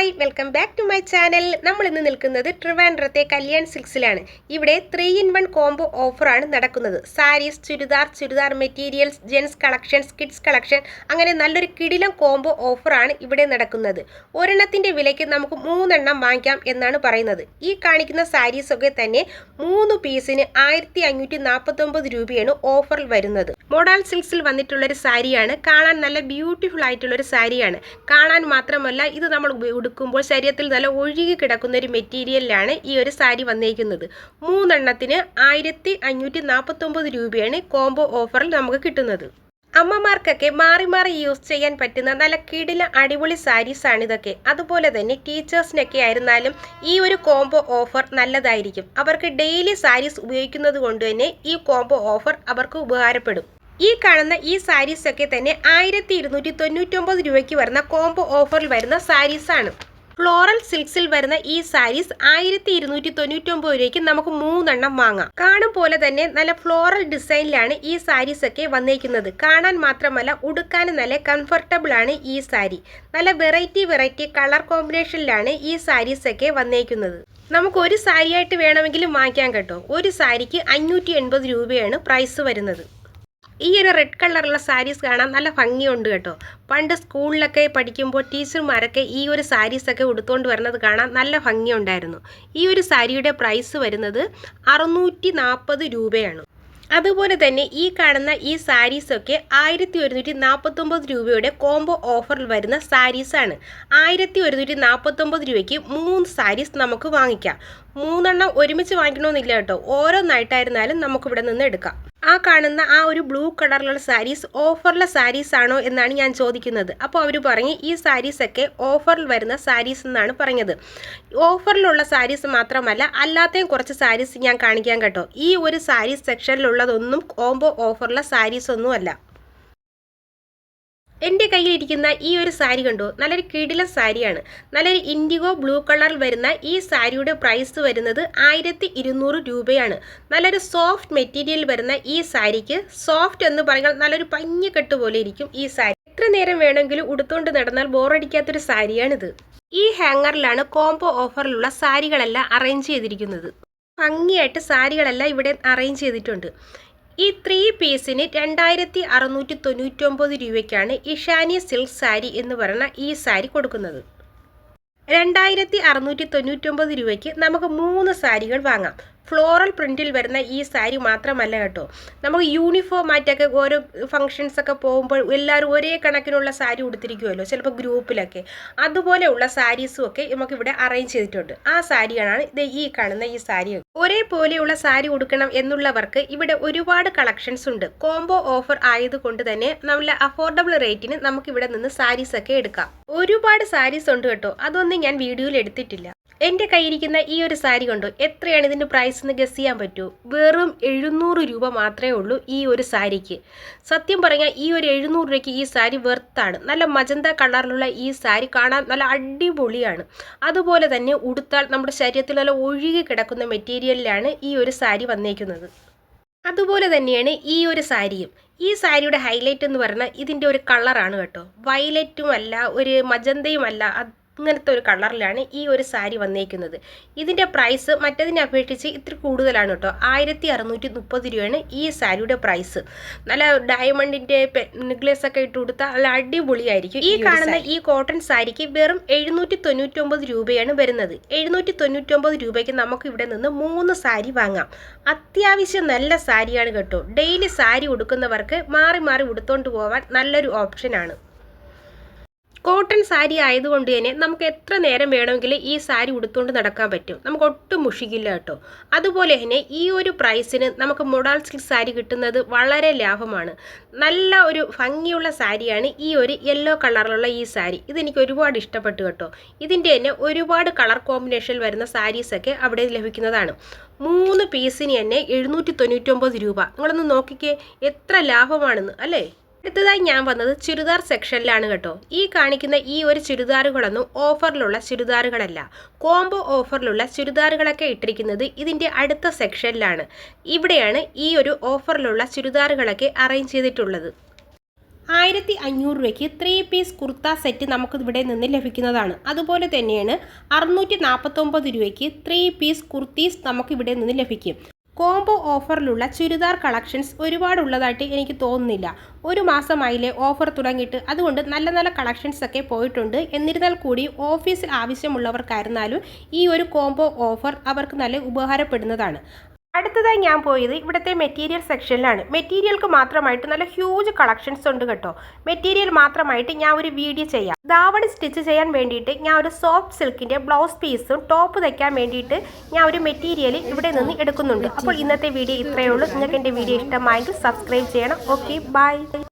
Hi welcome back to my channel. നമ്മൾ ഇന്ന് നിൽക്കുന്നത് ട്രിവാൻഡ്രത്തെ കല്യാൺ സിൽക്സിലാണ്. ഇവിടെ 3-in-1 കോംബോ ഓഫറാണ് നടക്കുന്നത്. Sarees, churidar materials, gents collections, kids collection, അങ്ങനെ നല്ലൊരു കിടിലം കോംബോ ഓഫറാണ് ഇവിടെ നടക്കുന്നത്. ഒരെണ്ണത്തിൻ്റെ വിലയ്ക്ക് നമുക്ക് 3 എണ്ണം വാങ്ങിക്കാം എന്നാണ് പറയുന്നത്. ഈ കാണിക്കുന്ന സാരീസൊക്കെ തന്നെ 3 പീസിന് 1549 രൂപയാണ് ഓഫറിൽ വരുന്നത്. മോഡൽ സിൽക്സിൽ വന്നിട്ടുള്ളൊരു സാരിയാണ്. കാണാൻ നല്ല ബ്യൂട്ടിഫുൾ ആയിട്ടുള്ളൊരു സാരിയാണ്. കാണാൻ മാത്രമല്ല ഇത് നമ്മൾ ഉടുക്കുമ്പോൾ ശരീരത്തിൽ നല്ല ഒഴുകി കിടക്കുന്ന ഒരു മെറ്റീരിയലിലാണ് ഈ ഒരു സാരി വന്നിരിക്കുന്നത്. 3 എണ്ണത്തിന് 1549 രൂപയാണ് കോംബോ ഓഫറിൽ നമുക്ക് കിട്ടുന്നത്. അമ്മമാർക്കൊക്കെ മാറി മാറി യൂസ് ചെയ്യാൻ പറ്റുന്ന നല്ല കിടില അടിപൊളി സാരീസാണ് ഇതൊക്കെ. അതുപോലെ തന്നെ ടീച്ചേഴ്സിനൊക്കെ ആയിരുന്നാലും ഈ ഒരു കോംബോ ഓഫർ നല്ലതായിരിക്കും. അവർക്ക് ഡെയിലി സാരീസ് ഉപയോഗിക്കുന്നത് കൊണ്ട് തന്നെ ഈ കോംബോ ഓഫർ അവർക്ക് ഉപകാരപ്പെടും. ഈ കാണുന്ന ഈ സാരീസൊക്കെ തന്നെ 1299 രൂപയ്ക്ക് വരുന്ന കോംബോ ഓഫറിൽ വരുന്ന സാരീസാണ്. ഫ്ലോറൽ സിൽക്സിൽ വരുന്ന ഈ സാരീസ് 1299 രൂപയ്ക്ക് നമുക്ക് 3 എണ്ണം വാങ്ങാം. കാണും പോലെ തന്നെ നല്ല ഫ്ലോറൽ ഡിസൈനിലാണ് ഈ സാരീസൊക്കെ വന്നിരിക്കുന്നത്. കാണാൻ മാത്രമല്ല ഉടുക്കാനും നല്ല കംഫർട്ടബിൾ ആണ് ഈ സാരി. നല്ല വെറൈറ്റി കളർ കോമ്പിനേഷനിലാണ് ഈ സാരീസൊക്കെ വന്നിരിക്കുന്നത്. നമുക്ക് ഒരു സാരിയായിട്ട് വേണമെങ്കിലും വാങ്ങിക്കാൻ കേട്ടോ. ഒരു സാരിക്ക് 580 രൂപയാണ് പ്രൈസ് വരുന്നത്. ഈ ഒരു റെഡ് കളറുള്ള സാരീസ് കാണാൻ നല്ല ഭംഗിയുണ്ട് കേട്ടോ. പണ്ട് സ്കൂളിലൊക്കെ പഠിക്കുമ്പോൾ ടീച്ചർമാരൊക്കെ ഈ ഒരു സാരീസൊക്കെ ഉടുത്തുകൊണ്ട് വരുന്നത് കാണാൻ നല്ല ഭംഗിയുണ്ടായിരുന്നു. ഈ ഒരു സാരിയുടെ പ്രൈസ് വരുന്നത് 640 രൂപയാണ്. അതുപോലെ തന്നെ ഈ കാണുന്ന ഈ സാരീസൊക്കെ 1149 രൂപയുടെ കോംബോ ഓഫറിൽ വരുന്ന സാരീസാണ്. 1149 രൂപയ്ക്ക് 3 സാരീസ് നമുക്ക് വാങ്ങിക്കാം. 3 എണ്ണം ഒരുമിച്ച് വാങ്ങിക്കണമെന്നില്ല കേട്ടോ. ഓരോന്നായിട്ടായിരുന്നാലും നമുക്കിവിടെ നിന്ന് എടുക്കാം. ആ കാണുന്ന ആ ഒരു ബ്ലൂ കളറിലുള്ള സാരീസ് ഓഫറിലെ സാരീസ് ആണോ എന്നാണ് ഞാൻ ചോദിക്കുന്നത്. അപ്പോൾ അവർ പറഞ്ഞ് ഈ സാരീസൊക്കെ ഓഫറിൽ വരുന്ന സാരീസ് എന്നാണ് പറഞ്ഞത്. ഓഫറിലുള്ള സാരീസ് മാത്രമല്ല അല്ലാത്തയും കുറച്ച് സാരീസ് ഞാൻ കാണിക്കാൻ കേട്ടോ. ഈ ഒരു സാരീസ് സെക്ഷനിലുള്ളതൊന്നും കോംബോ ഓഫറിലെ സാരീസ് ഒന്നുമല്ല. എൻ്റെ കയ്യിലിരിക്കുന്ന ഈ ഒരു സാരി കണ്ടോ, നല്ലൊരു കിടിലൻ സാരിയാണ്. നല്ലൊരു ഇൻഡിഗോ ബ്ലൂ കളറിൽ വരുന്ന ഈ സാരിയുടെ പ്രൈസ് വരുന്നത് 1200 രൂപയാണ്. നല്ലൊരു സോഫ്റ്റ് മെറ്റീരിയൽ വരുന്ന ഈ സാരിക്ക്, സോഫ്റ്റ് എന്ന് പറഞ്ഞാൽ നല്ലൊരു പഞ്ഞിക്കെട്ട് പോലെ ഇരിക്കും ഈ സാരി. എത്ര നേരം വേണമെങ്കിലും ഉടുത്തുകൊണ്ട് നടന്നാൽ ബോറടിക്കാത്തൊരു സാരിയാണിത്. ഈ ഹാങ്ങറിലാണ് കോംബോ ഓഫറിലുള്ള സാരികളെല്ലാം അറേഞ്ച് ചെയ്തിരിക്കുന്നത്. ഭംഗിയായിട്ട് സാരികളെല്ലാം ഇവിടെ അറേഞ്ച് ചെയ്തിട്ടുണ്ട്. ഈ 3 പീസിന് 2699 രൂപയ്ക്കാണ് ഇഷാനി സിൽക്ക് സാരി എന്ന് പറയുന്ന ഈ സാരി കൊടുക്കുന്നത്. 2699 രൂപയ്ക്ക് നമുക്ക് 3 സാരികൾ വാങ്ങാം. ഫ്ലോറൽ പ്രിൻറ്റിൽ വരുന്ന ഈ സാരി മാത്രമല്ല കേട്ടോ. നമുക്ക് യൂണിഫോം ആയിട്ടൊക്കെ ഓരോ ഫങ്ഷൻസൊക്കെ പോകുമ്പോൾ എല്ലാവരും ഒരേ കണക്കിനുള്ള സാരി ഉടുത്തിരിക്കുമല്ലോ ചിലപ്പോൾ ഗ്രൂപ്പിലൊക്കെ. അതുപോലെയുള്ള സാരീസും ഒക്കെ നമുക്കിവിടെ അറേഞ്ച് ചെയ്തിട്ടുണ്ട്. ആ സാരിയാണ് ഇത് ഈ കാണുന്ന ഈ സാരി. ഒരേപോലെയുള്ള സാരി ഉടുക്കണം എന്നുള്ളവർക്ക് ഇവിടെ ഒരുപാട് കളക്ഷൻസ് ഉണ്ട്. കോംബോ ഓഫർ ആയതുകൊണ്ട് തന്നെ നല്ല അഫോർഡബിൾ റേറ്റിന് നമുക്കിവിടെ നിന്ന് സാരീസൊക്കെ എടുക്കാം. ഒരുപാട് സാരീസ് ഉണ്ട് കേട്ടോ. അതൊന്നും ഞാൻ വീഡിയോയിൽ എടുത്തിട്ടില്ല. എൻ്റെ കയ്യിരിക്കുന്ന ഈ ഒരു സാരി കണ്ടോ, എത്രയാണ് ഇതിൻ്റെ പ്രൈസ് എന്ന് ഗസ് ചെയ്യാൻ പറ്റുമോ? വെറും 700 രൂപ മാത്രമേ ഉള്ളൂ ഈ ഒരു സാരിക്ക്. സത്യം പറഞ്ഞാൽ ഈ ഒരു 700 രൂപയ്ക്ക് ഈ സാരി വെർത്താണ്. നല്ല മജന്ത കളറിലുള്ള ഈ സാരി കാണാൻ നല്ല അടിപൊളിയാണ്. അതുപോലെ തന്നെ ഉടുത്താൽ നമ്മുടെ ശരീരത്തിൽ നല്ല ഒഴുകി കിടക്കുന്ന മെറ്റീരിയലിലാണ് ഈ ഒരു സാരി വന്നേക്കുന്നത്. അതുപോലെ തന്നെയാണ് ഈ ഒരു സാരിയും. ഈ സാരിയുടെ ഹൈലൈറ്റ് എന്ന് പറഞ്ഞാൽ ഇതിൻ്റെ ഒരു കളറാണ് കേട്ടോ. വയലറ്റും അല്ല, ഒരു മജന്തയും അല്ല, ഇങ്ങനത്തെ ഒരു കളറിലാണ് ഈ ഒരു സാരി വന്നേക്കുന്നത്. ഇതിൻ്റെ പ്രൈസ് മറ്റതിനെ അപേക്ഷിച്ച് ഇത്തിരി കൂടുതലാണ് കേട്ടോ. 1630 രൂപയാണ് ഈ സാരിയുടെ പ്രൈസ്. നല്ല ഡയമണ്ടിൻ്റെ നെക്ലേസ് ഒക്കെ ഇട്ട് കൊടുത്താൽ നല്ല അടിപൊളിയായിരിക്കും. ഈ കാണുന്ന ഈ കോട്ടൺ സാരിക്ക് വെറും 799 രൂപയാണ് വരുന്നത്. 799 രൂപയ്ക്ക് നമുക്ക് ഇവിടെ നിന്ന് 3 സാരി വാങ്ങാം. അത്യാവശ്യം നല്ല സാരിയാണ് കേട്ടോ. ഡെയിലി സാരി ഉടുക്കുന്നവർക്ക് മാറി മാറി ഉടുത്തോണ്ട് പോകാൻ നല്ലൊരു ഓപ്ഷനാണ്. കോട്ടൺ സാരി ആയതുകൊണ്ട് തന്നെ നമുക്ക് എത്ര നേരം വേണമെങ്കിലും ഈ സാരി ഉടുത്തുകൊണ്ട് നടക്കാൻ പറ്റും. നമുക്ക് ഒട്ടും മുഷിക്കില്ല കേട്ടോ. അതുപോലെ തന്നെ ഈ ഒരു പ്രൈസിന് നമുക്ക് മോഡൽ സിൽക്ക് സാരി കിട്ടുന്നത് വളരെ ലാഭമാണ്. നല്ല ഒരു ഭംഗിയുള്ള സാരിയാണ് ഈ ഒരു യെല്ലോ കളറിലുള്ള ഈ സാരി. ഇതെനിക്ക് ഒരുപാട് ഇഷ്ടപ്പെട്ടു കേട്ടോ. ഇതിൻ്റെ തന്നെ ഒരുപാട് കളർ കോമ്പിനേഷൻ വരുന്ന സാരീസൊക്കെ അവിടെ ലഭിക്കുന്നതാണ്. 3 പീസിന് തന്നെ 799 രൂപ. നിങ്ങളൊന്ന് നോക്കിക്കേ എത്ര ലാഭമാണെന്ന് അല്ലേ. അടുത്തതായി ഞാൻ വന്നത് ചുരിദാർ സെക്ഷനിലാണ് കേട്ടോ. ഈ കാണിക്കുന്ന ഈ ഒരു ചുരിദാറുകളൊന്നും ഓഫറിലുള്ള ചുരിദാറുകളല്ല. കോംബോ ഓഫറിലുള്ള ചുരിദാറുകളൊക്കെ ഇട്ടിരിക്കുന്നത് ഇതിൻ്റെ അടുത്ത സെക്ഷനിലാണ്. ഇവിടെയാണ് ഈ ഒരു ഓഫറിലുള്ള ചുരിദാറുകളൊക്കെ അറേഞ്ച് ചെയ്തിട്ടുള്ളത്. 1500 രൂപയ്ക്ക് 3 പീസ് കുർത്ത സെറ്റ് നമുക്ക് ഇവിടെ നിന്ന് ലഭിക്കുന്നതാണ്. അതുപോലെ തന്നെയാണ് 649 രൂപയ്ക്ക് 3 പീസ് കുർത്തീസ് നമുക്ക് ഇവിടെ നിന്ന് ലഭിക്കും. കോംബോ ഓഫറിലുള്ള ചുരിദാർ കളക്ഷൻസ് ഒരുപാടുള്ളതായിട്ട് എനിക്ക് തോന്നുന്നില്ല. ഒരു മാസമായില്ലേ ഓഫർ തുടങ്ങിയിട്ട്, അതുകൊണ്ട് നല്ല നല്ല കളക്ഷൻസ് ഒക്കെ പോയിട്ടുണ്ട്. എന്നിരുന്നാൽ കൂടി ഓഫീസിൽ ആവശ്യമുള്ളവർക്കായിരുന്നാലും ഈ ഒരു കോംബോ ഓഫർ അവർക്ക് നല്ല ഉപകാരപ്പെടുന്നതാണ്. അടുത്തതായി ഞാൻ പോയത് ഇവിടുത്തെ മെറ്റീരിയൽ സെക്ഷനിലാണ്. മെറ്റീരിയൽക്ക് മാത്രമായിട്ട് നല്ല ഹ്യൂജ് കളക്ഷൻസ് ഉണ്ട് കേട്ടോ. മെറ്റീരിയൽ മാത്രമായിട്ട് ഞാൻ ഒരു വീഡിയോ ചെയ്യാം. ധാവണി സ്റ്റിച്ച് ചെയ്യാൻ വേണ്ടിയിട്ട് ഞാൻ ഒരു സോഫ്റ്റ് സിൽക്കിൻ്റെ ബ്ലൗസ് പീസും ടോപ്പ് തയ്ക്കാൻ വേണ്ടിയിട്ട് ഞാൻ ഒരു മെറ്റീരിയൽ ഇവിടെ നിന്ന് എടുക്കുന്നുണ്ട്. അപ്പോൾ ഇന്നത്തെ വീഡിയോ ഇത്രയേ ഉള്ളൂ. നിങ്ങൾക്ക് എൻ്റെ വീഡിയോ ഇഷ്ടമായെങ്കിൽ സബ്സ്ക്രൈബ് ചെയ്യണം. Okay, by.